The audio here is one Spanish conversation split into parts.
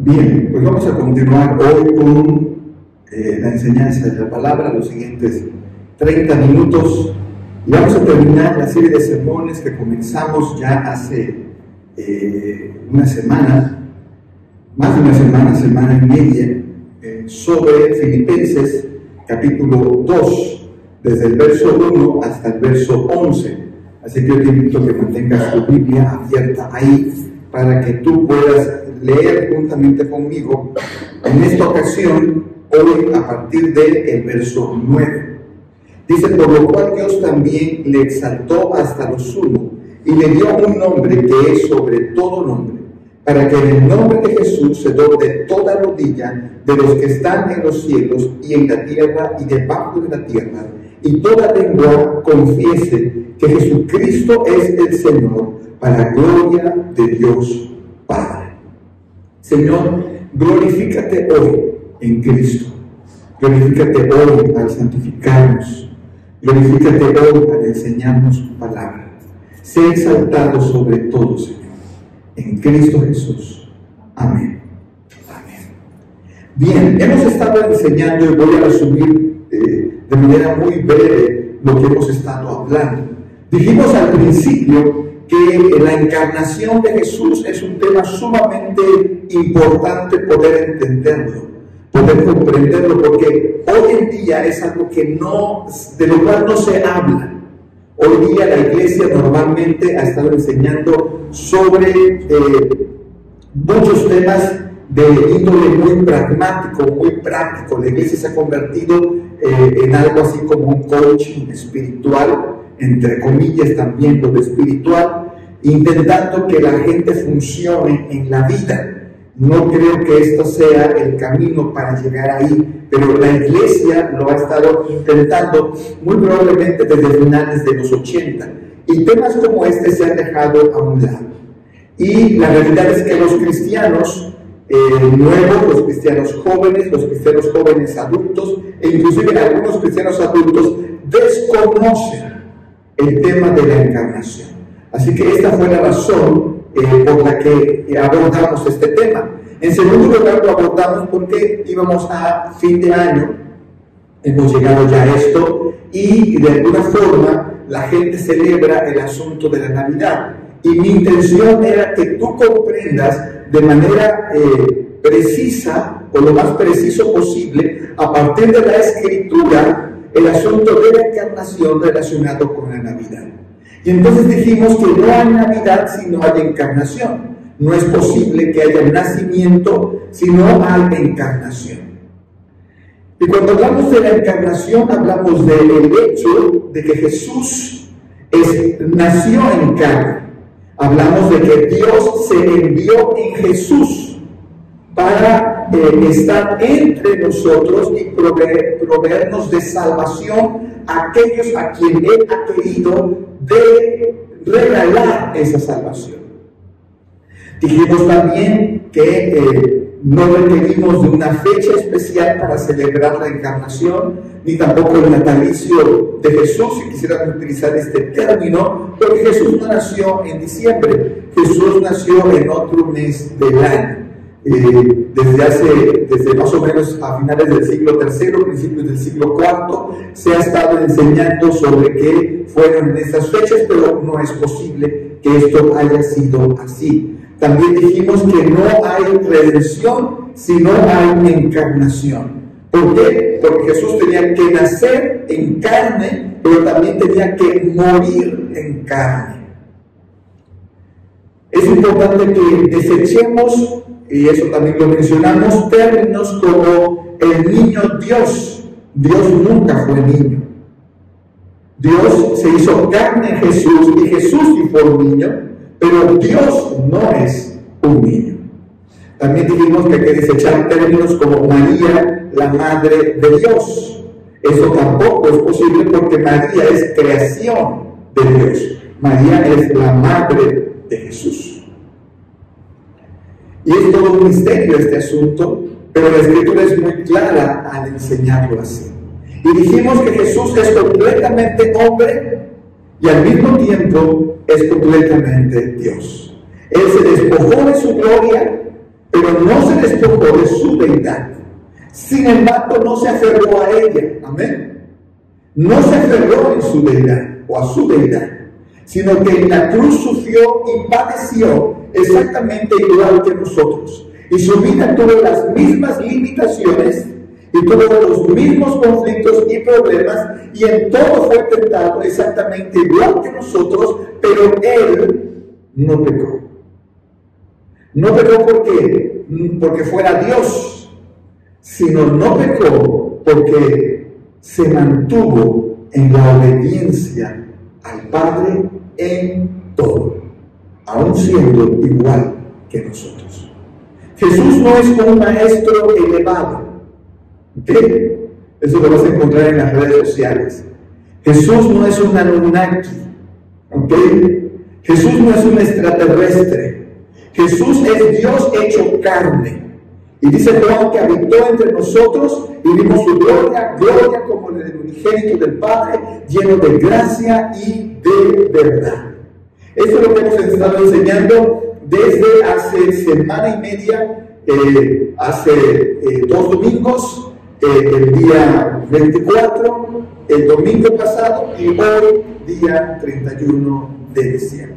Bien, pues vamos a continuar hoy con la enseñanza de la palabra, los siguientes 30 minutos. Y vamos a terminar la serie de sermones que comenzamos ya hace una semana, más de una semana, semana y media, sobre Filipenses capítulo 2, desde el verso 1 hasta el verso 11. Así que yo te invito a que mantengas tu Biblia abierta ahí para que tú puedas leer juntamente conmigo en esta ocasión, hoy a partir del verso 9. Dice: por lo cual Dios también le exaltó hasta lo sumo y le dio un nombre que es sobre todo nombre, para que en el nombre de Jesús se doble toda rodilla de los que están en los cielos y en la tierra y debajo de la tierra, y toda lengua confiese que Jesucristo es el Señor, para gloria de Dios Padre. Señor, glorifícate hoy en Cristo. Glorifícate hoy al santificarnos. Glorifícate hoy al enseñarnos tu palabra. Sé exaltado sobre todo, Señor, en Cristo Jesús. Amén. Amén. Bien, hemos estado enseñando, y voy a resumir de manera muy breve lo que hemos estado hablando. Dijimos al principio que la encarnación de Jesús es un tema sumamente importante poder entenderlo, poder comprenderlo, porque hoy en día es algo que de lo cual no se habla. Hoy día la iglesia normalmente ha estado enseñando sobre muchos temas de índole muy pragmático, muy práctico. La iglesia se ha convertido en algo así como un coaching espiritual, entre comillas también lo de espiritual, intentando que la gente funcione en la vida. No creo que esto sea el camino para llegar ahí, pero la iglesia lo ha estado intentando muy probablemente desde finales de los 80, y temas como este se han dejado a un lado. Y la realidad es que los cristianos nuevos, los cristianos jóvenes adultos, e inclusive algunos cristianos adultos desconocen el tema de la encarnación. Así que esta fue la razón por la que abordamos este tema. En segundo lugar, lo abordamos porque íbamos a fin de año, hemos llegado ya a esto, y de alguna forma la gente celebra el asunto de la Navidad. Y mi intención era que tú comprendas de manera precisa, o lo más preciso posible, a partir de la Escritura, el asunto de la encarnación relacionado con la Navidad. Y entonces dijimos que no hay Navidad si no hay encarnación. No es posible que haya nacimiento si no hay encarnación. Y cuando hablamos de la encarnación, hablamos del hecho de que Jesús nació en carne. Hablamos de que Dios se envió en Jesús para estar entre nosotros y proveernos de salvación a aquellos a quien Él ha querido regalar esa salvación. Dijimos también que no requerimos de una fecha especial para celebrar la encarnación, ni tampoco el natalicio de Jesús, si quisiéramos utilizar este término, porque Jesús no nació en diciembre, Jesús nació en otro mes del año. Desde más o menos a finales del siglo III, principios del siglo IV, se ha estado enseñando sobre qué fueron estas fechas, pero no es posible que esto haya sido así. También dijimos que no hay redención si no hay encarnación. ¿Por qué? Porque Jesús tenía que nacer en carne, pero también tenía que morir en carne. Es importante que desechemos, y eso también lo mencionamos, términos como el niño Dios. Dios nunca fue niño. Dios se hizo carne en Jesús, y Jesús sí fue un niño, pero Dios no es un niño. También dijimos que hay que desechar términos como María, la madre de Dios. Eso tampoco es posible porque María es creación de Dios. María es la madre de Jesús. Y es todo un misterio este asunto, pero la Escritura es muy clara al enseñarlo así. Y dijimos que Jesús es completamente hombre y al mismo tiempo es completamente Dios. Él se despojó de su gloria, pero no se despojó de su deidad. Sin embargo, no se aferró a ella. Amén. No se aferró en su deidad o a su deidad, sino que en la cruz sufrió y padeció exactamente igual que nosotros. Y su vida tuvo las mismas limitaciones y tuvo los mismos conflictos y problemas, y en todo fue tentado exactamente igual que nosotros, pero él no pecó. No pecó porque fuera Dios, sino no pecó porque se mantuvo en la obediencia al Padre en todo, aún siendo igual que nosotros. Jesús no es un maestro elevado. ¿Okay? Eso lo vas a encontrar en las redes sociales. Jesús no es un Anunnaki. ¿Okay? Jesús no es un extraterrestre. Jesús es Dios hecho carne. Y dice Juan que habitó entre nosotros y vimos su gloria, gloria como el unigénito del Padre, lleno de gracia y de verdad. Esto es lo que hemos estado enseñando desde hace semana y media, hace 2 domingos, el día 24, el domingo pasado y hoy, día 31 de diciembre.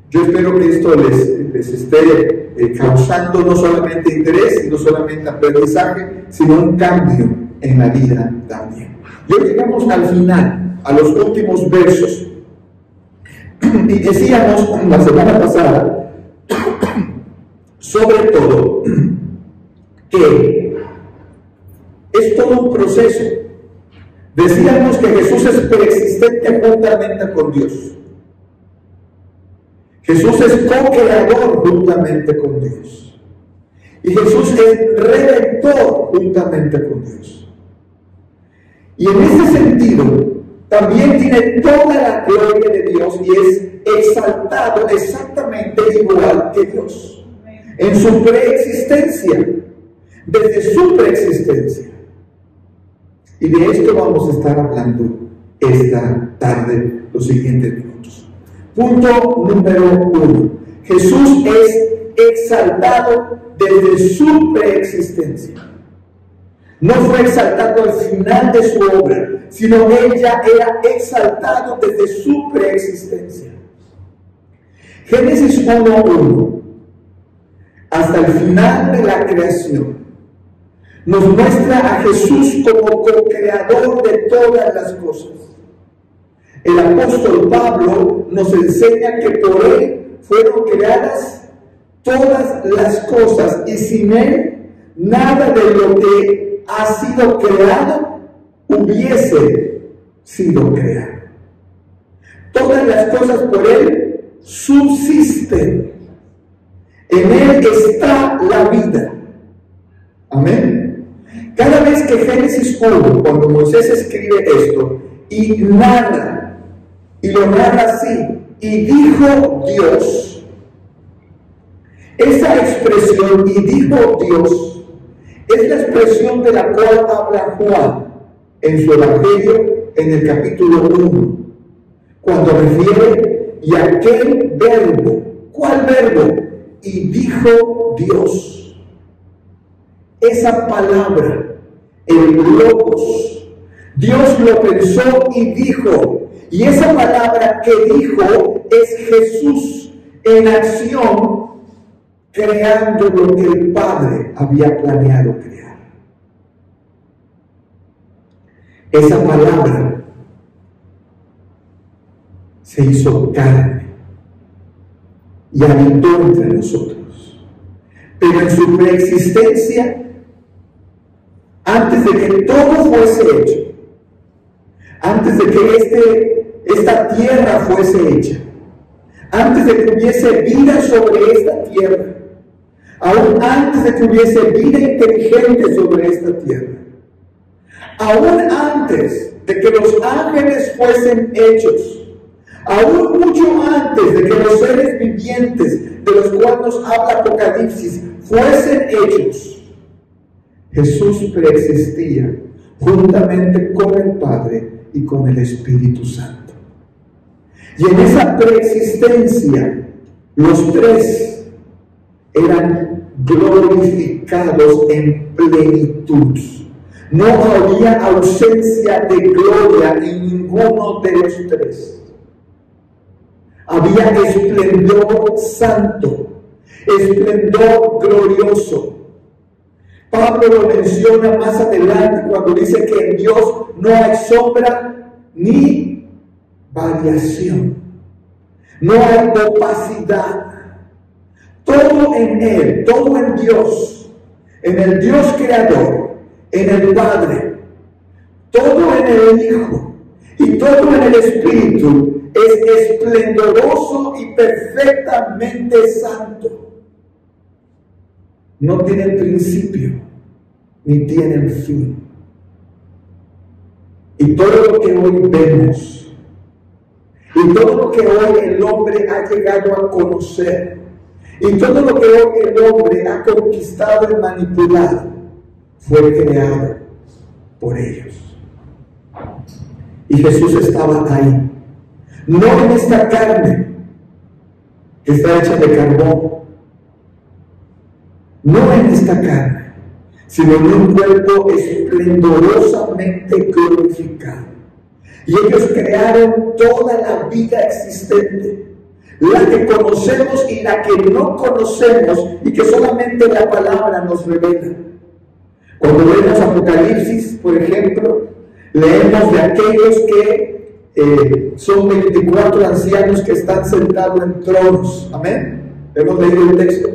Yo espero que esto les esté causando no solamente interés, y no solamente aprendizaje, sino un cambio en la vida también. Y hoy llegamos al final, a los últimos versos. Y decíamos la semana pasada, sobre todo, que es todo un proceso. Decíamos que Jesús es preexistente juntamente con Dios. Jesús es co-creador juntamente con Dios. Y Jesús es redentor juntamente con Dios. Y en ese sentido, también tiene toda la gloria de Dios y es exaltado exactamente igual que Dios. En su preexistencia, desde su preexistencia. Y de esto vamos a estar hablando esta tarde, los siguientes minutos. Punto número 1. Jesús es exaltado desde su preexistencia. No fue exaltado al final de su obra, sino que él ya era exaltado desde su preexistencia. Génesis 1:1 hasta el final de la creación nos muestra a Jesús como co-creador de todas las cosas. El apóstol Pablo nos enseña que por él fueron creadas todas las cosas y sin él nada de lo que ha sido creado hubiese sido creado. Todas las cosas por él subsisten. En él está la vida. Amén. Cada vez que Génesis 1, cuando Moisés escribe esto y narra, y lo narra así, y dijo Dios, esa expresión, y dijo Dios, es la expresión de la cual habla Juan en su Evangelio en el capítulo 1, cuando refiere, y aquel verbo, ¿cuál verbo? Y dijo Dios. Esa palabra, el logos, Dios lo pensó y dijo. Y esa palabra que dijo es Jesús en acción, creando lo que el Padre había planeado crear. Esa palabra se hizo carne y habitó entre nosotros. Pero en su preexistencia, antes de que todo fuese hecho, antes de que esta tierra fuese hecha, antes de que hubiese vida sobre esta tierra, aún antes de que hubiese vida inteligente sobre esta tierra, aún antes de que los ángeles fuesen hechos, aún mucho antes de que los seres vivientes de los cuales nos habla Apocalipsis fuesen hechos, Jesús preexistía juntamente con el Padre y con el Espíritu Santo. Y en esa preexistencia, los tres eran glorificados en plenitud. No había ausencia de gloria en ninguno de los tres. Había esplendor santo, esplendor glorioso. Pablo lo menciona más adelante cuando dice que en Dios no hay sombra ni variación. No hay opacidad. Todo en Él, todo en Dios, en el Dios creador, en el Padre, todo en el Hijo y todo en el Espíritu es esplendoroso y perfectamente santo. No tienen principio ni tienen fin. Y todo lo que hoy vemos y todo lo que hoy el hombre ha llegado a conocer y todo lo que hoy el hombre ha conquistado y manipulado fue creado por ellos. Y Jesús estaba ahí, no en esta carne que está hecha de carbón, no en esta carne, sino en un cuerpo esplendorosamente glorificado. Y ellos crearon toda la vida existente, la que conocemos y la que no conocemos y que solamente la palabra nos revela. Cuando leemos Apocalipsis, por ejemplo, leemos de aquellos que son 24 ancianos que están sentados en tronos. Amén. Hemos leído el texto.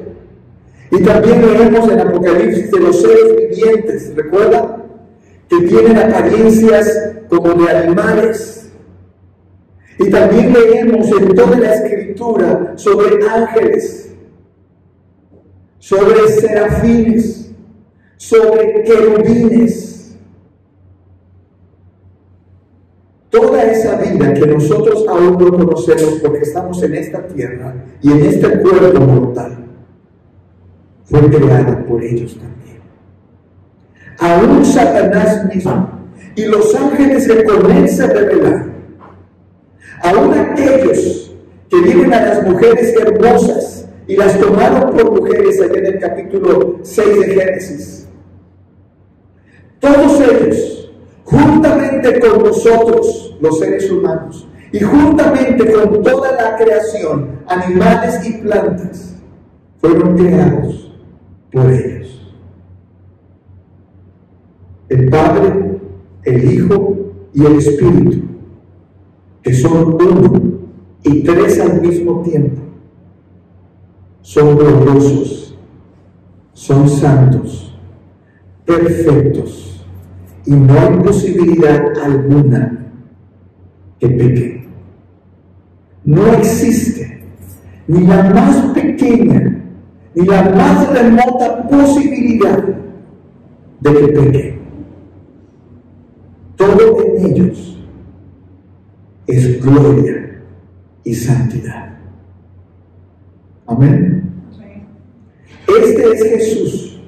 Y también leemos en Apocalipsis de los seres vivientes. ¿Recuerdan? Que tienen apariencias como de animales. Y también leemos en toda la Escritura sobre ángeles, sobre serafines, sobre querubines. Toda esa vida que nosotros aún no conocemos porque estamos en esta tierra y en este cuerpo mortal, fue creada por ellos también. Aún Satanás mismo y los ángeles que con él se rebelaron, aún aquellos que vieron a las mujeres hermosas y las tomaron por mujeres allá en el capítulo 6 de Génesis, todos ellos, juntamente con nosotros, los seres humanos, y juntamente con toda la creación, animales y plantas, fueron creados por ellos. El Padre, el Hijo y el Espíritu, que son uno y tres al mismo tiempo, son gloriosos, son santos, perfectos, y no hay posibilidad alguna que pequen. No existe ni la más pequeña ni la más remota posibilidad de que pequen. Todo en ellos es gloria y santidad. Amén. Este es Jesús,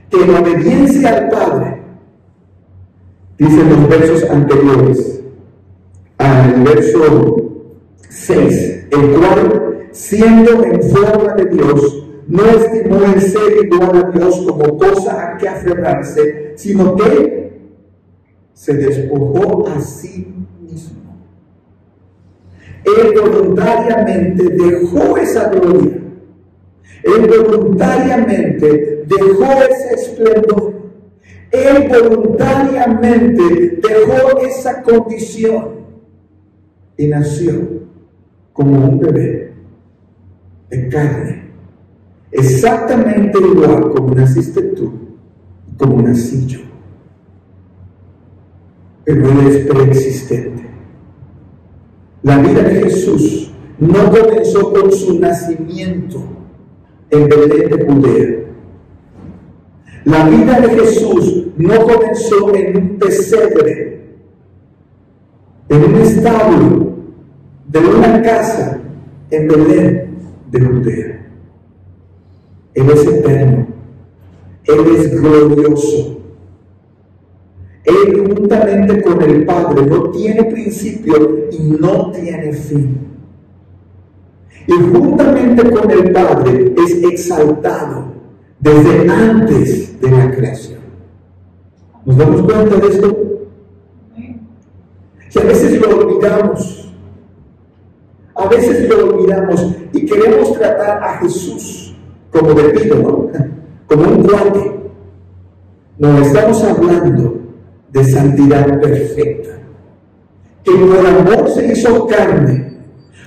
que en obediencia al Padre, dicen los versos anteriores, al verso 6, el cual, siendo en forma de Dios, no estimó el ser igual a Dios como cosa a que aferrarse, sino que se despojó a sí mismo. Él voluntariamente dejó esa gloria. Él voluntariamente dejó ese esplendor. Él voluntariamente dejó esa condición y nació como un bebé de carne, exactamente igual como naciste tú, como nací yo. Pero Él es preexistente. La vida de Jesús no comenzó con su nacimiento en Belén de Judea. La vida de Jesús no comenzó en un pesebre, en un establo de una casa en Belén de Judea. Él es eterno, Él es glorioso. Él juntamente con el Padre no tiene principio y no tiene fin. y juntamente con el Padre es exaltado desde antes de la creación. ¿Nos damos cuenta de esto? Que a veces lo olvidamos. A veces lo olvidamos y queremos tratar a Jesús como de pídolo, como un cuate. No, estamos hablando de santidad perfecta, que por amor se hizo carne,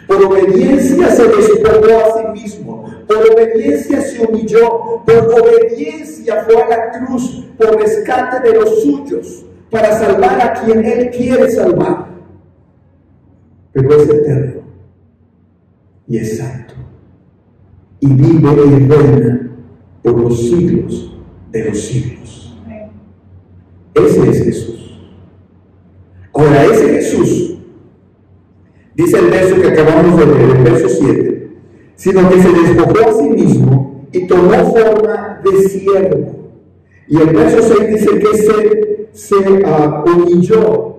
por obediencia se despojó a sí mismo, por obediencia se humilló, por obediencia fue a la cruz, por rescate de los suyos, para salvar a quien Él quiere salvar. Pero es eterno y es santo, y vive y reina por los siglos de los siglos. Ese es Jesús. Ahora, ese Jesús, dice el verso que acabamos de leer, el verso 7, sino que se despojó a sí mismo y tomó forma de siervo. Y el verso 6 dice que se humilló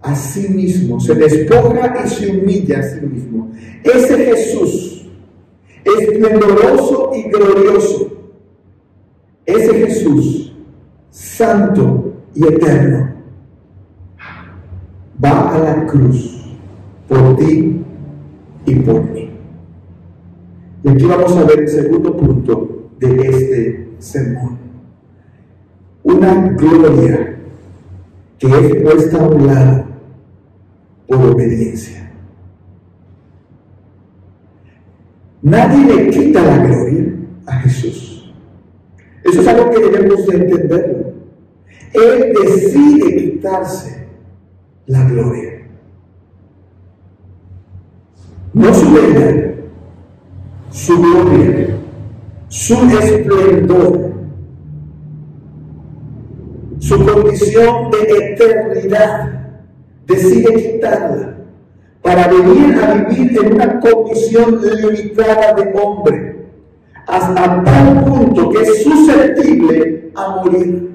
a sí mismo, se despoja y se humilla a sí mismo. Ese Jesús, esplendoroso y glorioso, ese Jesús, santo y eterno, va a la cruz por ti y por mí. Y aquí vamos a ver el segundo punto de este sermón. Una gloria que es puesta a un lado por obediencia. Nadie le quita la gloria a Jesús. Eso es algo que debemos de entenderlo. Él decide quitarse la gloria. No su belleza, su gloria, su esplendor, su condición de eternidad, decide quitarla para venir a vivir en una condición limitada de hombre, hasta tal punto que es susceptible a morir.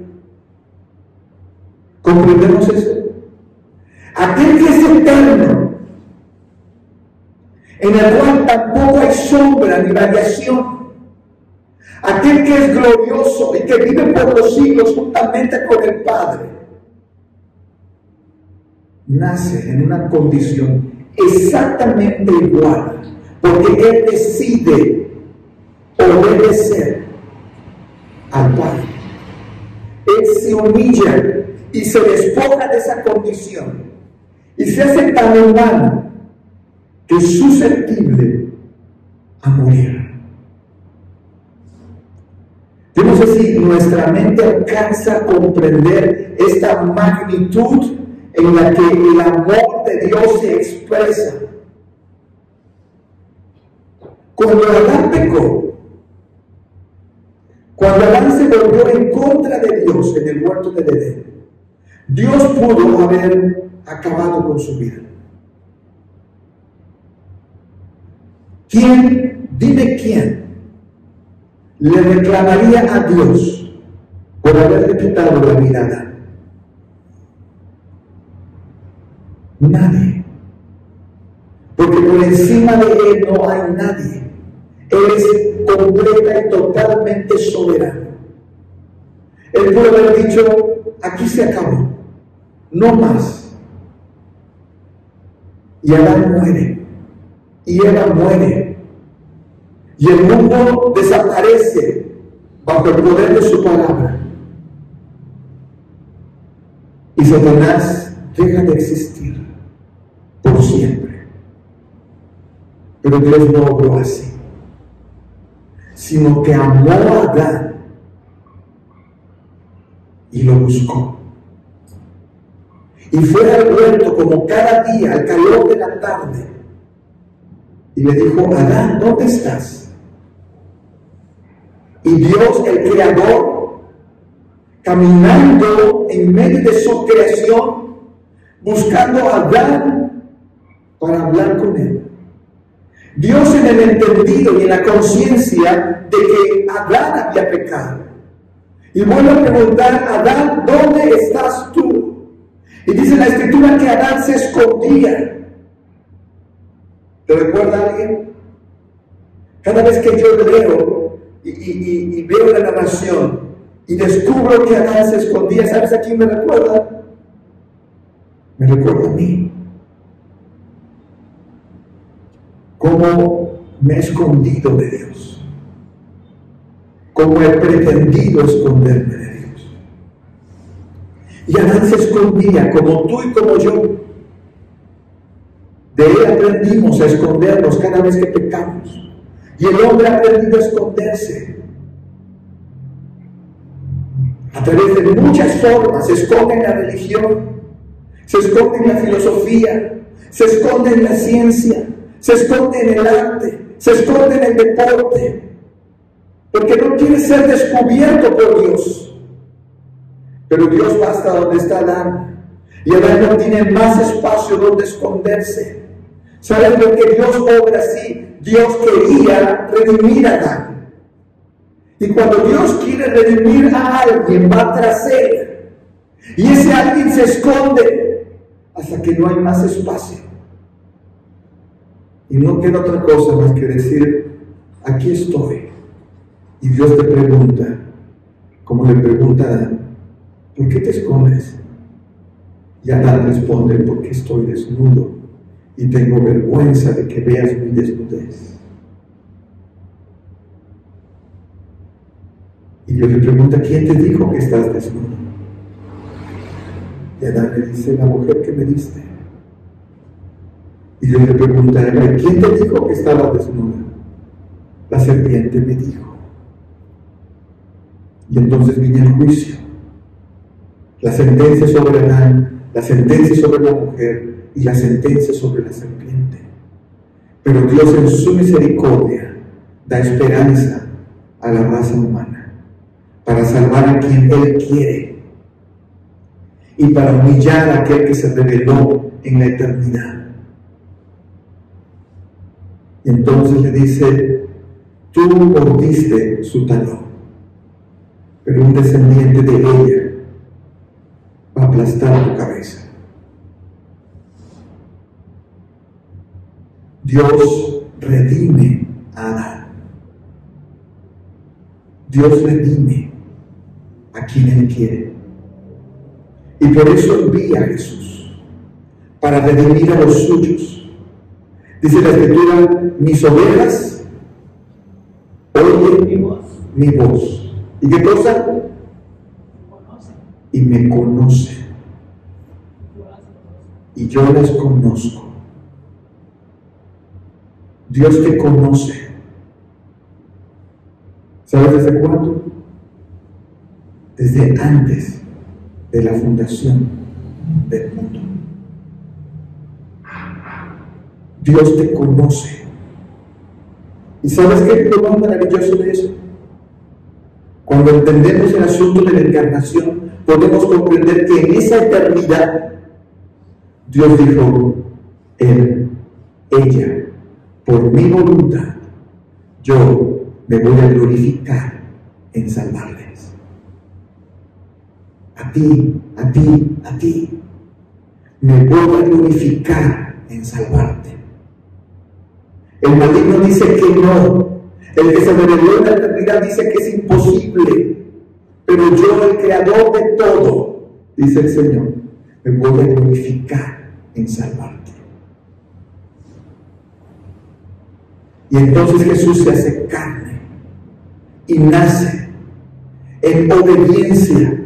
¿Comprendemos eso? Aquel que es eterno, en el cual tampoco hay sombra ni variación, aquel que es glorioso y que vive por los siglos juntamente con el Padre, nace en una condición exactamente igual, porque Él decide obedecer al Padre. Él se humilla y se despoja de esa condición y se hace tan humano que es susceptible a morir. Yo no sé si nuestra mente alcanza a comprender esta magnitud en la que el amor de Dios se expresa. Cuando Adán pecó, cuando Adán se volvió en contra de Dios en el huerto de Edén, Dios pudo haber acabado con su vida. ¿Quién, dime quién, le reclamaría a Dios por haberle quitado la vida a Adán? Nadie. Porque por encima de Él no hay nadie. Él es completa y totalmente soberano. Él pudo haber dicho, aquí se acabó, no más. Y Adán muere, y Eva muere, y el mundo desaparece bajo el poder de su palabra. Y Satanás deja de existir por siempre. Pero Dios no obró así, sino que amó a Adán y lo buscó. Y fue al huerto como cada día, al calor de la tarde, y le dijo, Adán, ¿dónde estás? Y Dios, el Creador, caminando en medio de su creación, buscando a Adán para hablar con él. Dios en el entendido y en la conciencia de que Adán había pecado. Y vuelve a preguntar, Adán, ¿dónde estás tú? Y dice la Escritura que Adán se escondía. ¿Te recuerda a alguien? Cada vez que yo leo y veo la narración y descubro que Adán se escondía, ¿sabes a quién me recuerda? Me recuerda a mí. Cómo me he escondido de Dios. Cómo he pretendido esconderme de Dios. Y Adán se escondía como tú y como yo. De él aprendimos a escondernos cada vez que pecamos. Y el hombre ha aprendido a esconderse. A través de muchas formas. Se esconde en la religión. Se esconde en la filosofía. Se esconde en la ciencia. Se esconde en el arte. Se esconde en el deporte. Porque no quiere ser descubierto por Dios. Pero Dios va hasta donde está Adán. Y Adán no tiene más espacio donde esconderse. ¿Saben por qué Dios obra así? Dios quería redimir a Adán. Y cuando Dios quiere redimir a alguien, va tras él. Y ese alguien se esconde hasta que no hay más espacio. Y no queda otra cosa más que decir, aquí estoy. Y Dios te pregunta, como le pregunta a Adán, ¿por qué te escondes? Y Adán responde, porque estoy desnudo y tengo vergüenza de que veas mi desnudez. Y Dios le pregunta, ¿quién te dijo que estás desnudo? Y Adán le dice, la mujer que me diste. Y Dios le pregunta a Eva, ¿quién te dijo que estabas desnuda? La serpiente me dijo. Y entonces viene el juicio. La sentencia sobre Adán, la sentencia sobre la mujer y la sentencia sobre la serpiente. Pero Dios en su misericordia da esperanza a la raza humana para salvar a quien Él quiere y para humillar a aquel que se rebeló en la eternidad. Y entonces le dice, tú mordiste su talón, pero un descendiente de ella va a aplastar tu cabeza. Dios redime a Adán. Dios redime a quien Él quiere. Y por eso envía a Jesús, para redimir a los suyos. Dice la Escritura, mis ovejas oyen mi voz. ¿Y qué cosa? Y me conocen. Y yo las conozco. Dios te conoce. ¿Sabes desde cuándo? Desde antes de la fundación del mundo. Dios te conoce. ¿Y sabes qué es lo más maravilloso de eso? Cuando entendemos el asunto de la encarnación, podemos comprender que en esa eternidad Dios dijo, Él, ella, por mi voluntad, yo me voy a glorificar en salvarles. A ti, a ti, a ti. Me voy a glorificar en salvarte. El maligno dice que no. El que se reveló en la eternidad dice que es imposible. Pero yo, el creador de todo, dice el Señor, me voy a glorificar en salvarte. Y entonces Jesús se hace carne y nace en obediencia.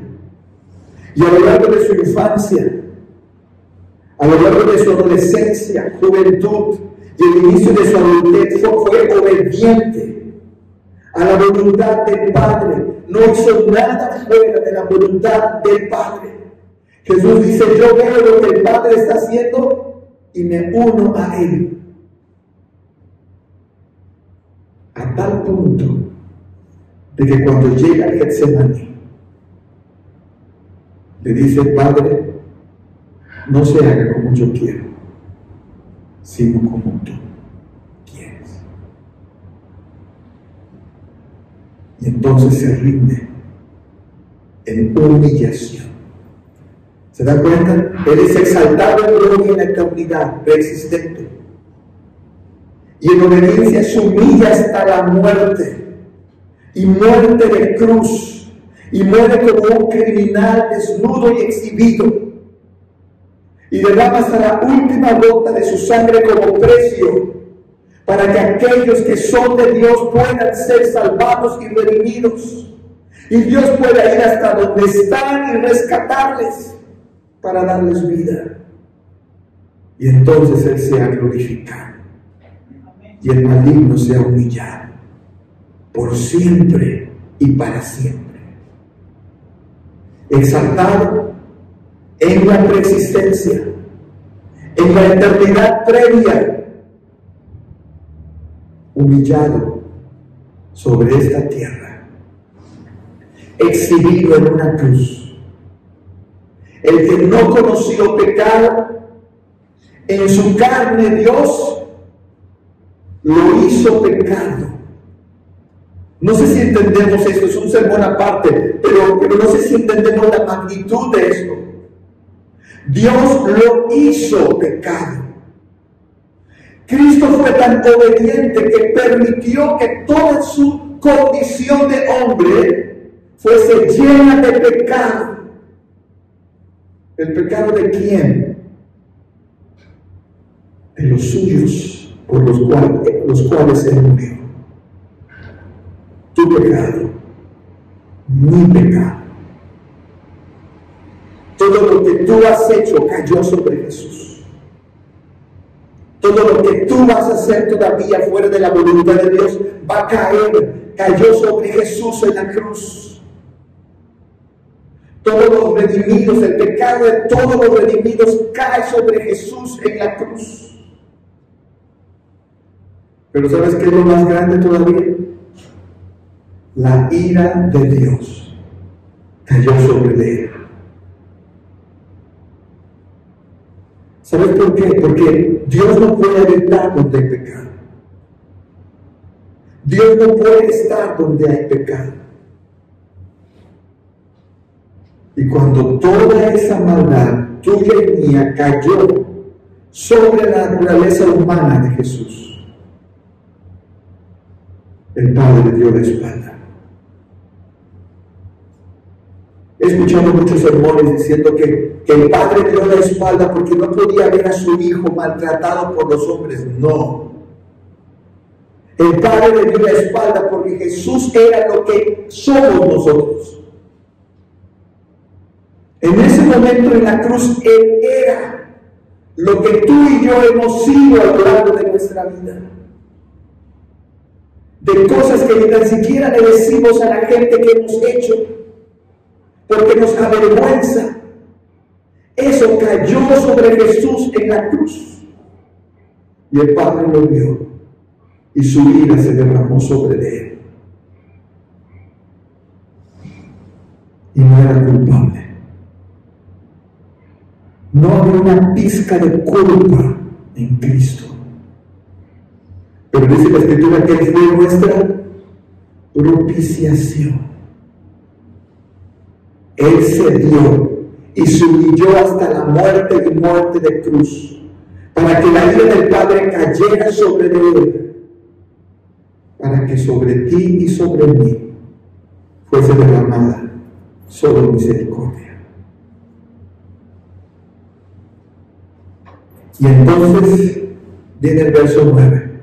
Y a lo largo de su infancia, a lo largo de su adolescencia, juventud y el inicio de su adultez, fue obediente a la voluntad del Padre. No hizo nada fuera de la voluntad del Padre. Jesús dice, yo veo lo que el Padre está haciendo y me uno a Él. A tal punto de que cuando llega al Getsemaní, le dice, Padre, no se haga como yo quiero, sino como tú quieres. Y entonces se rinde en humillación. ¿Se da cuenta? Él es exaltado en gloria en la eternidad preexistente. y en obediencia se humilla hasta la muerte, y muerte de cruz, y muere como un criminal desnudo y exhibido, y derrama hasta la última gota de su sangre como precio, para que aquellos que son de Dios puedan ser salvados y redimidos, y Dios pueda ir hasta donde están y rescatarles para darles vida, y entonces Él sea glorificado y el maligno sea humillado por siempre y para siempre, exaltado en la preexistencia, en la eternidad previa, humillado sobre esta tierra, exhibido en una cruz. El que no conoció pecado, en su carne Dios lo hizo pecado. No sé si entendemos esto, es un sermón aparte, pero no sé si entendemos la magnitud de esto. Dios lo hizo pecado. Cristo fue tan obediente que permitió que toda su condición de hombre fuese llena de pecado. ¿El pecado de quién? De los suyos, por los cuales Él murió. Tu pecado, mi pecado. Todo lo que tú has hecho cayó sobre Jesús. Todo lo que tú vas a hacer todavía fuera de la voluntad de Dios va a caer. Cayó sobre Jesús en la cruz. Todos los redimidos, el pecado de todos los redimidos cae sobre Jesús en la cruz. Pero ¿sabes qué es lo más grande todavía? La ira de Dios cayó sobre Él. ¿Sabes por qué? Porque Dios no puede habitar donde hay pecado. Dios no puede estar donde hay pecado. Y cuando toda esa maldad tuya y mía cayó sobre la naturaleza humana de Jesús, el Padre le dio la espalda. He escuchado muchos sermones diciendo que el Padre dio la espalda porque no podía ver a su Hijo maltratado por los hombres. No. El Padre le dio la espalda porque Jesús era lo que somos nosotros. En ese momento en la cruz, Él era lo que tú y yo hemos sido a lo largo de nuestra vida. De cosas que ni tan siquiera le decimos a la gente que hemos hecho, porque nos avergüenza. Eso cayó sobre Jesús en la cruz. Y el Padre lo vio. Y su ira se derramó sobre Él. Y no era culpable. No había una pizca de culpa en Cristo. Pero dice la Escritura que Él fue nuestra propiciación. Él se dio y se humilló hasta la muerte y muerte de cruz, para que la ira del Padre cayera sobre Él, para que sobre ti y sobre mí fuese derramada solo misericordia. Y entonces viene el verso 9.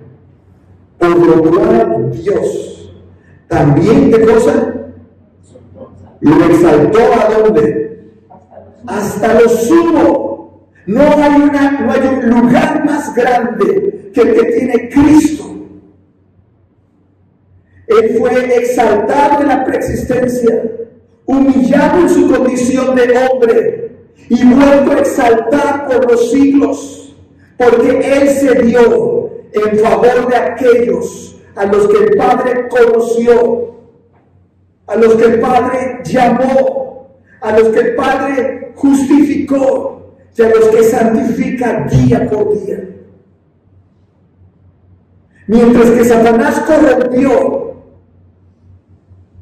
Por lo cual Dios también, ¿qué cosa? Lo exaltó ¿a dónde? Hasta lo sumo. No hay un lugar más grande que el que tiene Cristo. Él fue exaltado en la preexistencia, humillado en su condición de hombre y vuelto a exaltar por los siglos, porque Él se dio en favor de aquellos a los que el Padre conoció, a los que el Padre llamó, a los que el Padre justificó y a los que santifica día por día. Mientras que Satanás corrompió,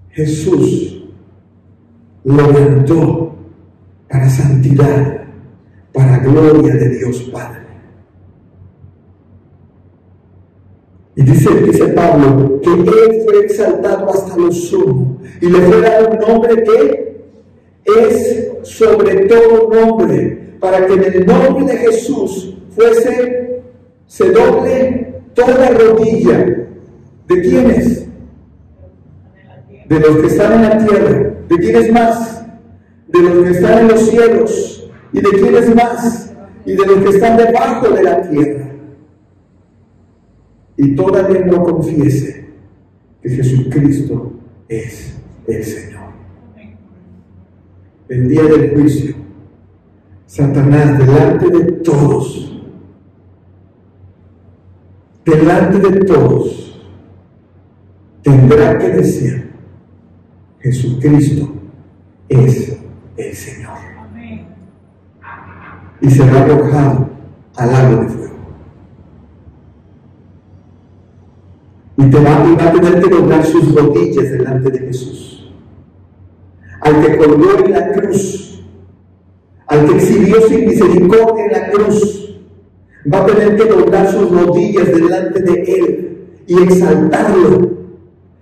Jesús lo levantó para santidad, para gloria de Dios Padre. dice Pablo, que Él fue exaltado hasta lo sumo y le fue dado un nombre que es sobre todo nombre, para que en el nombre de Jesús se doble toda rodilla. ¿De quiénes? De los que están en la tierra. ¿De quiénes más? De los que están en los cielos. ¿Y de quiénes más? Y de los que están debajo de la tierra. Y toda lengua confiese que Jesucristo es el Señor. El día del juicio, Satanás delante de todos, tendrá que decir: Jesucristo es el Señor. Y será arrojado al lago de fuego. Y va a tener que doblar sus rodillas delante de Jesús. Al que colgó en la cruz, al que exhibió sin misericordia en la cruz, va a tener que doblar sus rodillas delante de Él y exaltarlo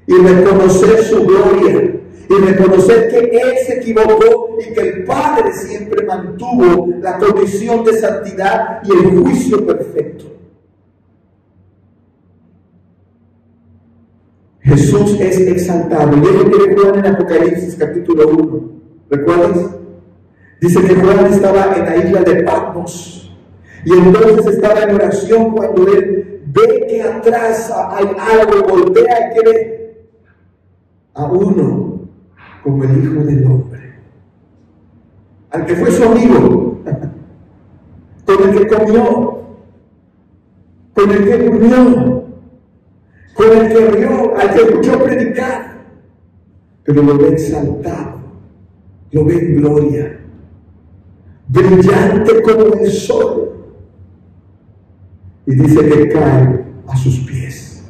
y reconocer su gloria y reconocer que Él se equivocó y que el Padre siempre mantuvo la condición de santidad y el juicio perfecto. Jesús es exaltado, y es lo que Juan en Apocalipsis capítulo 1. ¿Recuerdas? Dice que Juan estaba en la isla de Patmos y entonces estaba en oración cuando él ve que atrás hay algo, voltea y que ve a uno como el Hijo del Hombre, al que fue su amigo, con el que comió, con el que durmió, con el que rió, al que escuchó predicar, pero lo ve exaltado, lo ve en gloria, brillante como el sol, y dice que cae a sus pies,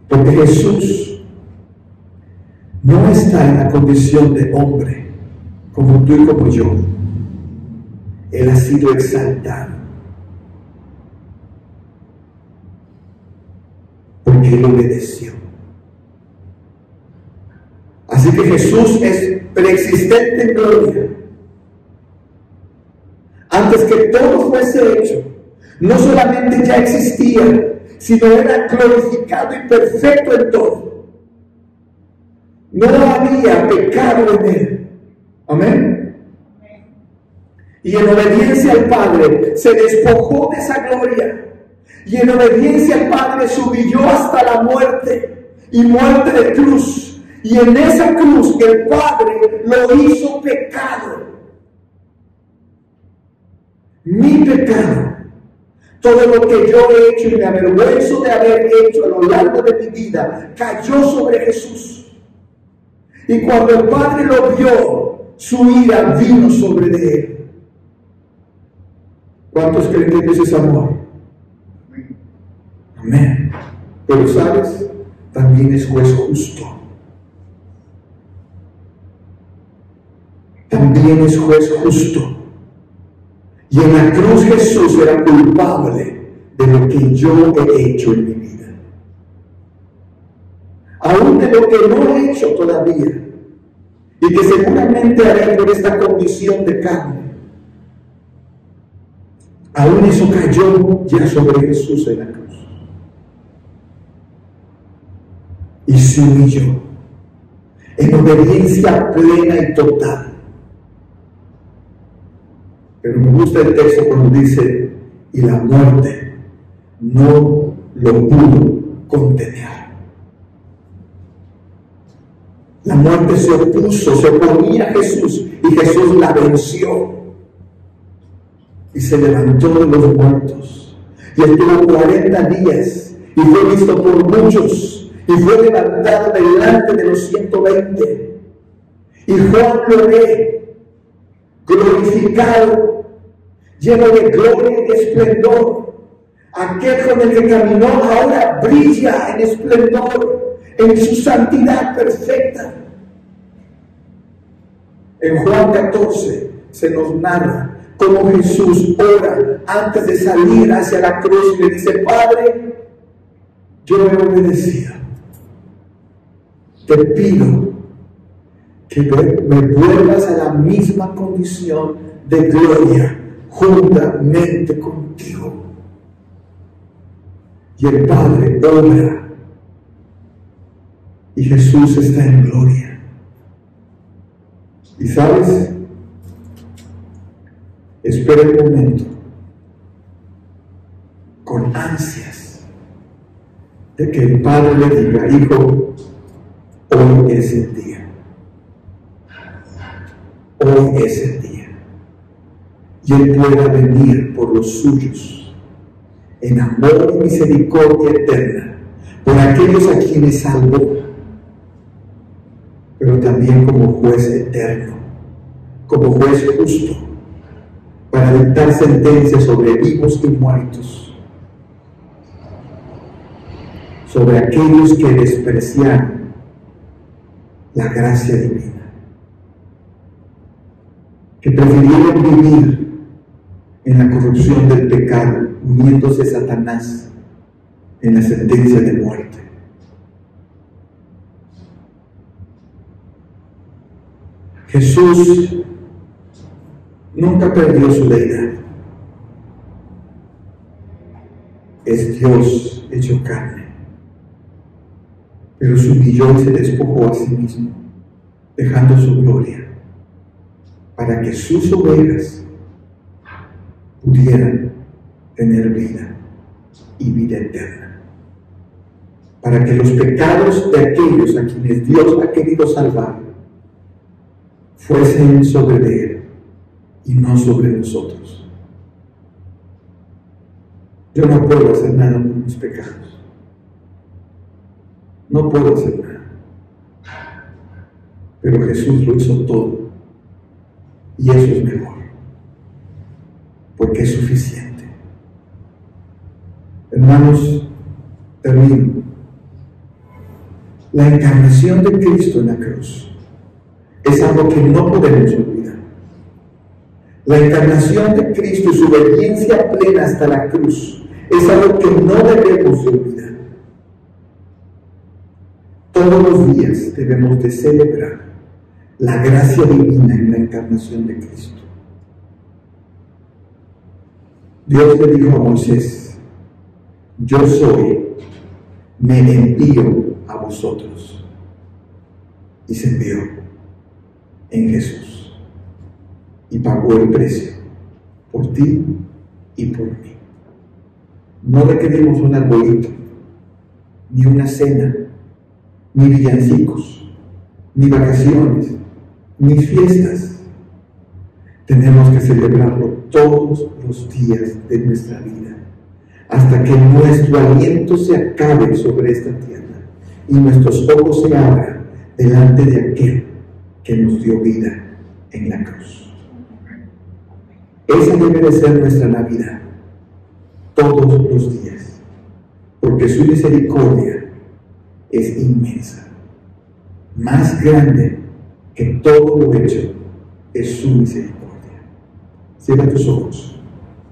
porque Jesús no está en la condición de hombre como tú y como yo. Él ha sido exaltado porque Él obedeció. Así que Jesús es preexistente en gloria. Antes que todo fuese hecho, no solamente ya existía, sino era glorificado y perfecto en todo. No había pecado en Él. Amén. Y en obediencia al Padre se despojó de esa gloria. Y en obediencia al Padre se humilló hasta la muerte, y muerte de cruz. Y en esa cruz el Padre lo hizo pecado. Mi pecado, todo lo que yo he hecho y me avergüenzo de haber hecho a lo largo de mi vida, cayó sobre Jesús. Y cuando el Padre lo vio, su ira vino sobre de Él. ¿Cuántos creen que Dios es amor? Amén. Pero ¿sabes? También es juez justo. También es juez justo. Y en la cruz Jesús era culpable de lo que yo he hecho en mi vida. Aún de lo que no he hecho todavía. Y que seguramente haré por esta condición de carne. Aún eso cayó ya sobre Jesús en la cruz. Y se humilló en obediencia plena y total. Pero me gusta el texto cuando dice: y la muerte no lo pudo contener. La muerte se opuso, se oponía a Jesús, y Jesús la venció. Y se levantó de los muertos. Y estuvo 40 días, y fue visto por muchos, y fue levantado delante de los 120. Y Juan lo ve glorificado, lleno de gloria y esplendor. Aquel con el que caminó ahora brilla en esplendor, en su santidad perfecta. En Juan 14 se nos narra como Jesús ora antes de salir hacia la cruz y le dice: Padre, yo he obedecido. Te pido que me vuelvas a la misma condición de gloria juntamente contigo. Y el Padre obra y Jesús está en gloria. ¿Y sabes? Espera el momento con ansias de que el Padre le diga: hijo, hoy es el día. Hoy es el día. Y Él pueda venir por los suyos en amor y misericordia eterna, por aquellos a quienes salvó, pero también como juez eterno, como juez justo, para dictar sentencias sobre vivos y muertos, sobre aquellos que despreciaron la gracia divina, que prefirieron vivir en la corrupción del pecado, uniéndose a Satanás en la sentencia de muerte. Jesús nunca perdió su deidad. Es Dios hecho carne, pero se humilló y se despojó a sí mismo, dejando su gloria, para que sus ovejas pudieran tener vida y vida eterna, para que los pecados de aquellos a quienes Dios ha querido salvar fuesen sobre Él y no sobre nosotros. Yo no puedo hacer nada por mis pecados. No puedo hacer nada. Pero Jesús lo hizo todo. Y eso es mejor. Porque es suficiente. Hermanos, termino. La encarnación de Cristo en la cruz es algo que no podemos olvidar. La encarnación de Cristo y su obediencia plena hasta la cruz es algo que no debemos olvidar. Todos los días debemos de celebrar la gracia divina en la encarnación de Cristo. Dios le dijo a Moisés: yo soy, me envío a vosotros. Y se envió en Jesús y pagó el precio por ti y por mí. No requerimos un arbolito, ni una cena, ni villancicos, ni vacaciones, ni fiestas. Tenemos que celebrarlo todos los días de nuestra vida, hasta que nuestro aliento se acabe sobre esta tierra y nuestros ojos se abran delante de aquel que nos dio vida en la cruz. Esa debe de ser nuestra Navidad, todos los días, porque su misericordia es inmensa, más grande que todo lo hecho es su misericordia. Cierra tus ojos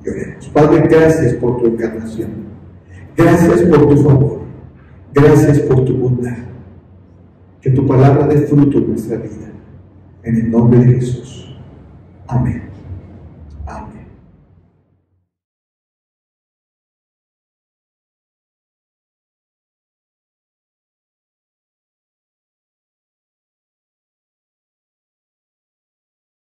y oremos. Padre, gracias por tu encarnación, gracias por tu favor, gracias por tu bondad. Que tu palabra dé fruto en nuestra vida. En el nombre de Jesús. Amén.